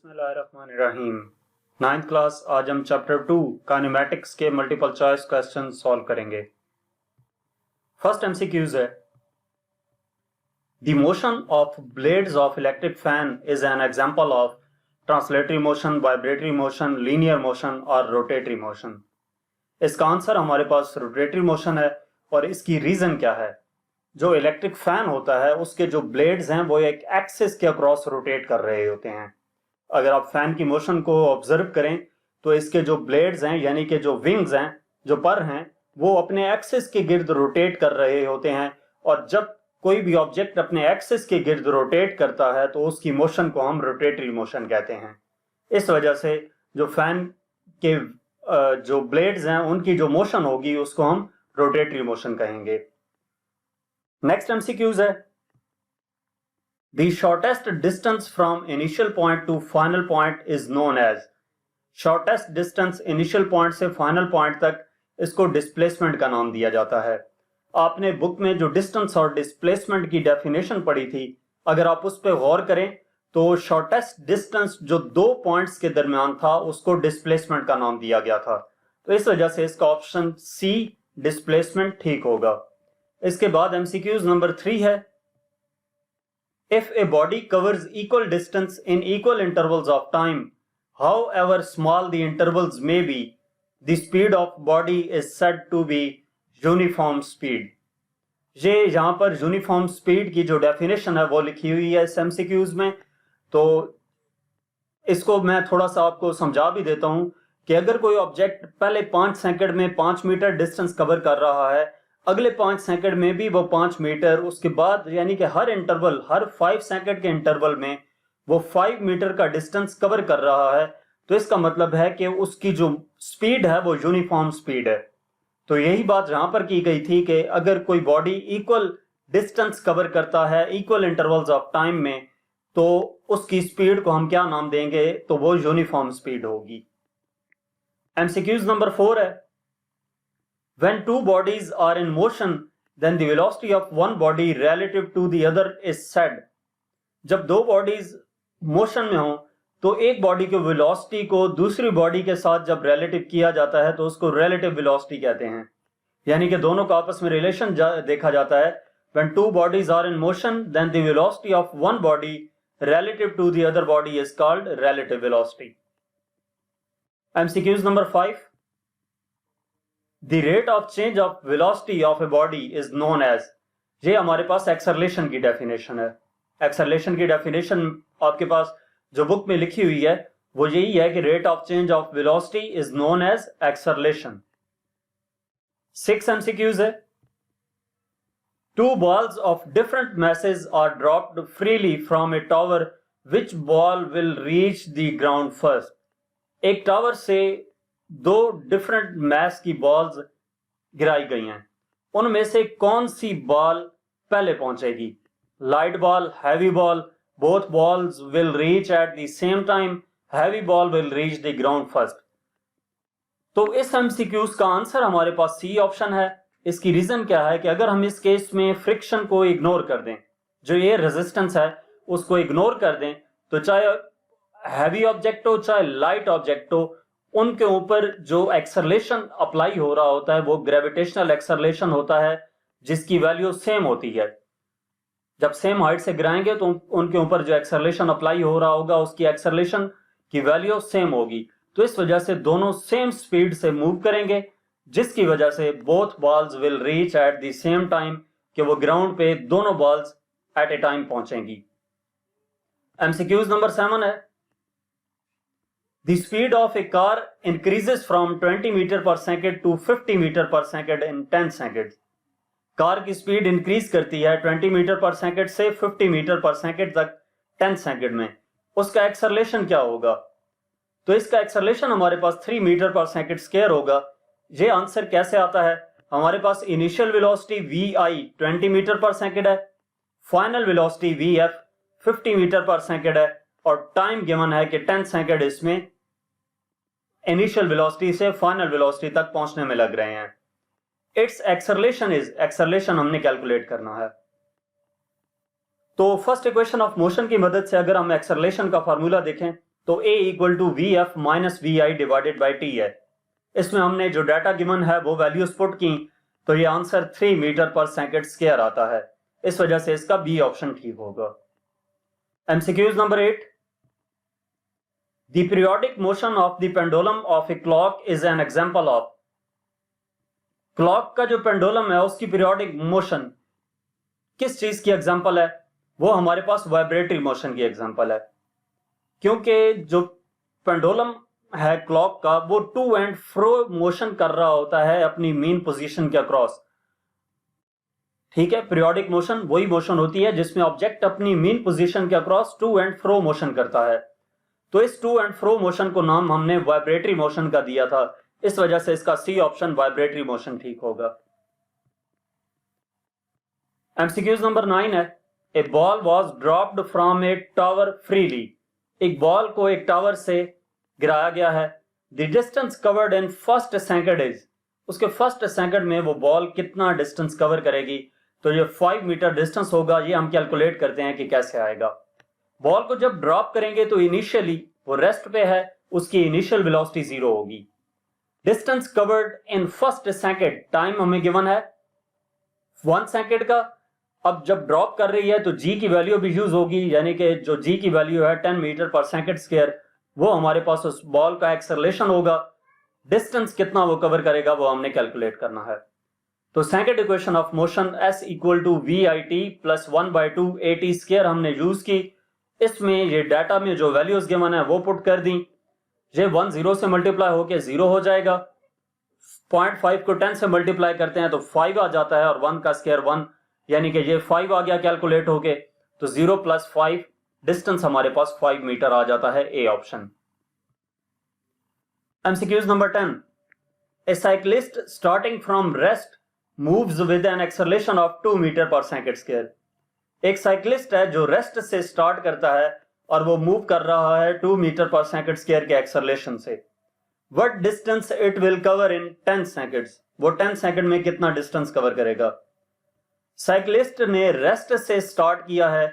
बिस्मिल्लाहिर्रहमानिर्रहीम। 9th class आज हम चैप्टर 2 काइनेमैटिक्स के मल्टीपल चॉइस क्वेश्चन सॉल्व करेंगे। फर्स्ट एमसीक्यूज है, the motion of blades of electric fan is an example of translatory motion, vibratory motion, linear motion और rotatory motion. इसका answer हमारे पास rotatory motion है और इसकी रीजन क्या है। जो इलेक्ट्रिक फैन होता है उसके जो ब्लेड्स हैं वो एक एक्सिस के अक्रॉस रोटेट कर रहे होते हैं। अगर आप फैन की मोशन को ऑब्जर्व करें तो इसके जो ब्लेड्स हैं यानी कि जो विंग्स हैं, जो पर हैं, वो अपने एक्सिस के गिर्द रोटेट कर रहे होते हैं। और जब कोई भी ऑब्जेक्ट अपने एक्सिस के गिर्द रोटेट करता है तो उसकी मोशन को हम रोटेटरी मोशन कहते हैं। इस वजह से जो फैन के जो ब्लेड्स हैं उनकी जो मोशन होगी उसको हम रोटेटरी मोशन कहेंगे। नेक्स्ट एमसीक्यूज है, The shortest distance from initial point to final point is known as। shortest distance initial point से final point तक इसको displacement का नाम दिया जाता है। आपने बुक में जो distance और displacement की definition पढ़ी थी, अगर आप उस पर गौर करें तो shortest distance जो दो points के दरमियान था उसको displacement का नाम दिया गया था। तो इस वजह से इसका ऑप्शन सी displacement ठीक होगा। इसके बाद MCQs नंबर 3 है, If a body covers equal distance in equal intervals of time, however small the intervals may be, the speed of body is said to be uniform speed। ये यहाँ पर uniform speed की जो definition है वो लिखी हुई है इस एमसीक्यूज में। तो इसको मैं थोड़ा सा आपको समझा भी देता हूँ कि अगर कोई ऑब्जेक्ट पहले 5 सेकंड में 5 मीटर डिस्टेंस कवर कर रहा है, अगले 5 सेकंड में भी वो 5 मीटर, उसके बाद यानी कि हर इंटरवल, हर 5 सेकंड के इंटरवल में वो 5 मीटर का डिस्टेंस कवर कर रहा है, तो इसका मतलब है कि उसकी जो स्पीड है वो यूनिफॉर्म स्पीड है। तो यही बात यहां पर की गई थी कि अगर कोई बॉडी इक्वल डिस्टेंस कवर करता है इक्वल इंटरवल्स ऑफ टाइम में, तो उसकी स्पीड को हम क्या नाम देंगे, तो वो यूनिफॉर्म स्पीड होगी। एमसीक्यूज नंबर 4 है, When two bodies are in motion, then the velocity of one body relative to the other is said। जब दो बॉडीज मोशन में हो तो एक बॉडी के वेलोसिटी को दूसरी बॉडी के साथ जब रिलेटिव किया जाता है तो उसको रिलेटिव वेलोसिटी कहते हैं। यानी कि दोनों का आपस में रिलेशन देखा जाता है। When two bodies are in motion, then the velocity of one body relative to the other body is called relative velocity। MCQs number 5, The rate of change of velocity of a body is known as। ये हमारे पास acceleration की definition है। Acceleration की definition आपके पास जो book में लिखी हुई है वो यही है कि rate of change of velocity is known as acceleration. 6 MCQs है, Two balls of different masses are dropped freely from a tower, which ball will reach the ground first। एक टावर से दो डिफरेंट मैस की balls गिराई गई हैं, उनमें से कौन सी बॉल पहले पहुंचेगी। Light ball, heavy ball, both balls will reach at the same time, heavy ball will reach the ground first. तो इस एमसीक्यूज का आंसर हमारे पास सी ऑप्शन है। इसकी रीजन क्या है कि अगर हम इस केस में फ्रिक्शन को इग्नोर कर दें, जो ये रेजिस्टेंस है उसको इग्नोर कर दें, तो चाहे हैवी ऑब्जेक्ट हो चाहे लाइट ऑब्जेक्ट हो, उनके ऊपर जो एक्सेलरेशन अप्लाई हो रहा होता है वो ग्रेविटेशनल एक्सेलरेशन होता है जिसकी वैल्यू सेम होती है। जब सेम हाइट से गिराएंगे तो उनके ऊपर जो एक्सेलरेशन अप्लाई हो रहा होगा उसकी एक्सेलरेशन की वैल्यू सेम होगी। तो इस वजह से दोनों सेम स्पीड से मूव करेंगे, जिसकी वजह से both balls will reach at the same time, कि वो ग्राउंड पे दोनों बॉल्स एट ए टाइम पहुंचेंगी। एमसीक्यूज नंबर 7 है, The speed of a car increases from 20 meter per second to 50 meter per second in 10 seconds। Car की speed increase करती है 20 metre per second से 50 मीटर पर सेकंड तक 10 second में। उसका acceleration क्या होगा, तो इसका एक्सेलरेशन हमारे पास 3 मीटर पर सेकंड स्क्वायर होगा। ये आंसर कैसे आता है, हमारे पास initial velocity vi 20 metre per second है, final velocity vf 50 metre per second है, और टाइम गिवन है कि 10 सेकंड इसमें इनिशियल वेलोसिटी से फाइनल वेलोसिटी तक पहुंचने में लग रहे हैं। इट्स एक्सेलरेशन इज, एक्सेलरेशन हमने कैलकुलेट करना है। तो फर्स्ट इक्वेशन ऑफ मोशन की मदद से अगर हम एक्सेलरेशन का फार्मूला देखें तो a equal to V F minus V I divided by T है। इसमें हमने जो डाटा गिवन है वो वैल्यूज पुट की, तो ये answer 3 metre per second square आता है। इस वजह से इसका बी ऑप्शन ठीक होगा। MCQs number 8, the periodic motion of the pendulum of a clock is an example of. Clock का जो पेंडुलम है उसकी पीरियोडिक मोशन किस चीज की एग्जांपल है? वो हमारे पास वाइब्रेटरी मोशन की एग्जांपल है, क्योंकि जो पेंडुलम है क्लॉक का वो टू एंड फ्रो मोशन कर रहा होता है अपनी मीन पोजीशन के अक्रॉस। ठीक है, पीरियोडिक मोशन वही मोशन होती है जिसमें ऑब्जेक्ट अपनी मीन पोजीशन के across to and fro motion करता है। तो इस टू एंड फ्रो मोशन को नाम हमने वाइब्रेटरी मोशन का दिया था। इस वजह से इसका सी ऑप्शन वाइब्रेटरी मोशन ठीक होगा। एमसीक्यूज नंबर 9 है, a ball was dropped from a tower freely. एक बॉल को एक टावर से गिराया गया है। The distance covered in first second is. उसके फर्स्ट सेकंड में वो बॉल कितना डिस्टेंस कवर करेगी? तो ये 5 मीटर डिस्टेंस होगा। ये हम कैलकुलेट करते हैं कि कैसे आएगा। बॉल को जब ड्रॉप करेंगे तो इनिशियली वो रेस्ट पे है, उसकी इनिशियल वेलोसिटी 0 होगी। Distance covered in first second, time हमें गिवन है 1 सेकंड का। अब जब ड्रॉप कर रही है तो जी की वैल्यू भी यूज होगी, यानी कि जो जी की वैल्यू है 10 मीटर पर सेकंड स्क्वायर, वो हमारे पास उस बॉल का एक्सेलरेशन होगा। डिस्टेंस कितना वो कवर करेगा वो हमने कैलकुलेट करना है। तो second equation of motion S equal to V I T plus 1/2 A T square हमने यूज की। इसमें ये डाटा में जो वैल्यूज गिवन है वो पुट कर दी। ये 1 0 से मल्टीप्लाई होके 0 हो जाएगा। 0.5 को 10 से मल्टीप्लाई करते हैं तो 5 आ जाता है, और 1 का स्क्वायर 1, यानी कि ये 5 आ गया कैलकुलेट होके। तो 0 + 5, डिस्टेंस हमारे पास 5 मीटर आ जाता है, A option. MCQs number 10, a cyclist starting from rest moves with an acceleration of 2 metre per second square. एक साइक्लिस्ट है जो रेस्ट से स्टार्ट करता है और वो मूव कर रहा है 2 मीटर पर सेकंड स्क्वायर के एक्सेलरेशन से। What distance it will cover in 10 seconds. वो 10 सेकंड में कितना डिस्टेंस कवर करेगा? साइक्लिस्ट ने रेस्ट से स्टार्ट किया है,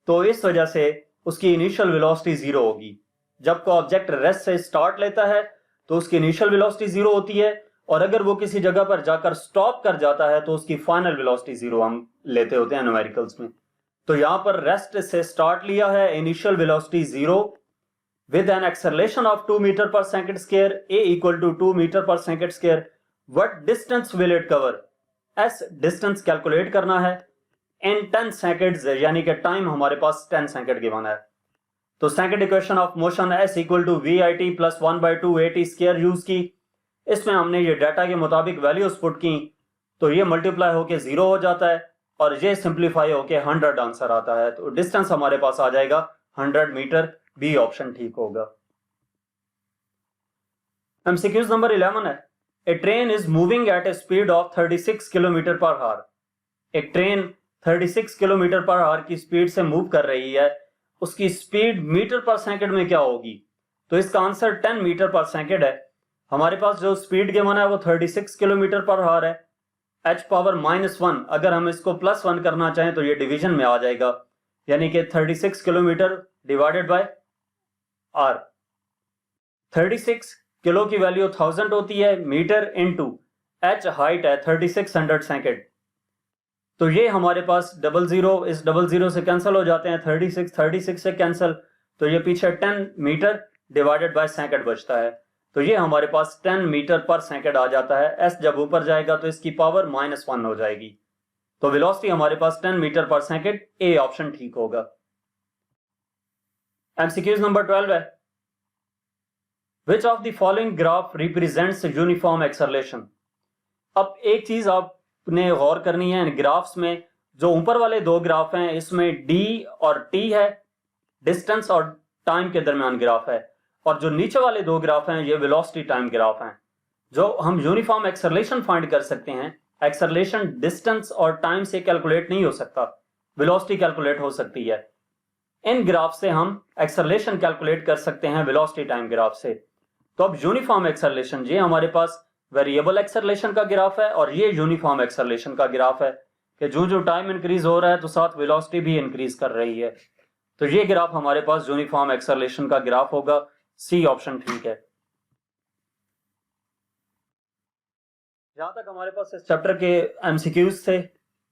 तो इस वजह से उसकी इनिशियल वेलोसिटी 0 होगी। जब कोई ऑब्जेक्ट रेस्ट से स्टार्ट लेता है तो उसकी इनिशियल वेलोसिटी 0 होती है, और अगर वो किसी जगह पर जाकर स्टॉप कर जाता है तो उसकी फाइनल वेलोसिटी 0 हम लेते होते हैं न्यूमेरिकल्स में। तो यहां पर रेस्ट से स्टार्ट लिया है, initial velocity 0 with an acceleration of 2 metre per second square, a equal to 2 metre per second square. What distance will it cover? S distance calculate करना है इन 10 सेकंड्स, यानी कि टाइम हमारे पास 10 सेकंड गिवन है। तो second equation of motion S equal to V I T plus 1/2 A T square use की। इसमें हमने ये डाटा के मुताबिक वैल्यूज पुट की, तो ये मल्टीप्लाई होके 0 हो जाता है और ये सिंप्लीफाई होके 100 आंसर आता है। तो डिस्टेंस हमारे पास आ जाएगा 100 मीटर, बी ऑप्शन ठीक होगा। एमसीक्यूज नंबर 11 है, a train is moving at a speed of 36 kilometre per hour. एक ट्रेन 36 किलोमीटर पर आवर की स्पीड से मूव कर रही है। उसकी स्पीड मीटर पर सेकंड में क्या होगी? तो इसका आंसर 10 मीटर पर सेकंड है। हमारे पास जो स्पीड गिवन है वो 36 किलोमीटर पर आवर है। h⁻⁻1, अगर हम इसको +1 करना चाहें तो ये डिवीजन में आ जाएगा, यानी कि 36 kilometre divided by r। 36 kilo की वैल्यू 1000 होती है, मीटर इनटू h हाइट है 3600 सेकंड। तो ये हमारे पास 00 इस 00 से कैंसिल हो जाते हैं, 36 से कैंसिल, तो ये पीछे 10 मीटर डिवाइडेड बाय सेकंड बचता है। तो ये हमारे पास 10 मीटर पर सेकंड आ जाता है। s जब ऊपर जाएगा तो इसकी पावर -1 हो जाएगी। तो वेलोसिटी हमारे पास 10 metre per second, A option ठीक होगा। एमसीक्यूज नंबर 12 है, which of the following graph represents uniform acceleration. अब एक चीज आपने गौर करनी है इन ग्राफ्स में, जो ऊपर वाले 2 ग्राफ हैं इसमें d और t है, डिस्टेंस और टाइम के दरमियान ग्राफ है, और जो नीचे वाले 2 ग्राफ हैं ये वेलोसिटी टाइम ग्राफ हैं। जो हम यूनिफॉर्म एक्सेलरेशन फाइंड कर सकते हैं, एक्सेलरेशन डिस्टेंस और टाइम से कैलकुलेट नहीं हो सकता, वेलोसिटी कैलकुलेट हो सकती है। इन ग्राफ से हम एक्सेलरेशन कैलकुलेट कर सकते हैं वेलोसिटी टाइम ग्राफ से। तो अब यूनिफॉर्म एक्सेलरेशन, ये हमारे पास वेरिएबल एक्सेलरेशन का ग्राफ है और ये यूनिफॉर्म एक्सेलरेशन का ग्राफ है कि जो जो टाइम इंक्रीज हो रहा है तो साथ वेलोसिटी भी इंक्रीज कर रही है। तो ये ग्राफ हमारे पास यूनिफॉर्म एक्सेलरेशन का ग्राफ होगा, सी ऑप्शन ठीक है। जहां तक हमारे पास इस चैप्टर के एमसीक्यूज थे।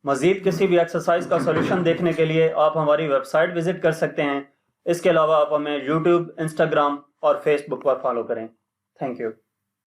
मजीद किसी भी एक्सरसाइज का सॉल्यूशन देखने के लिए आप हमारी वेबसाइट विजिट कर सकते हैं। इसके अलावा आप हमें यूट्यूब, इंस्टाग्राम और फेसबुक पर फॉलो करें। Thank you.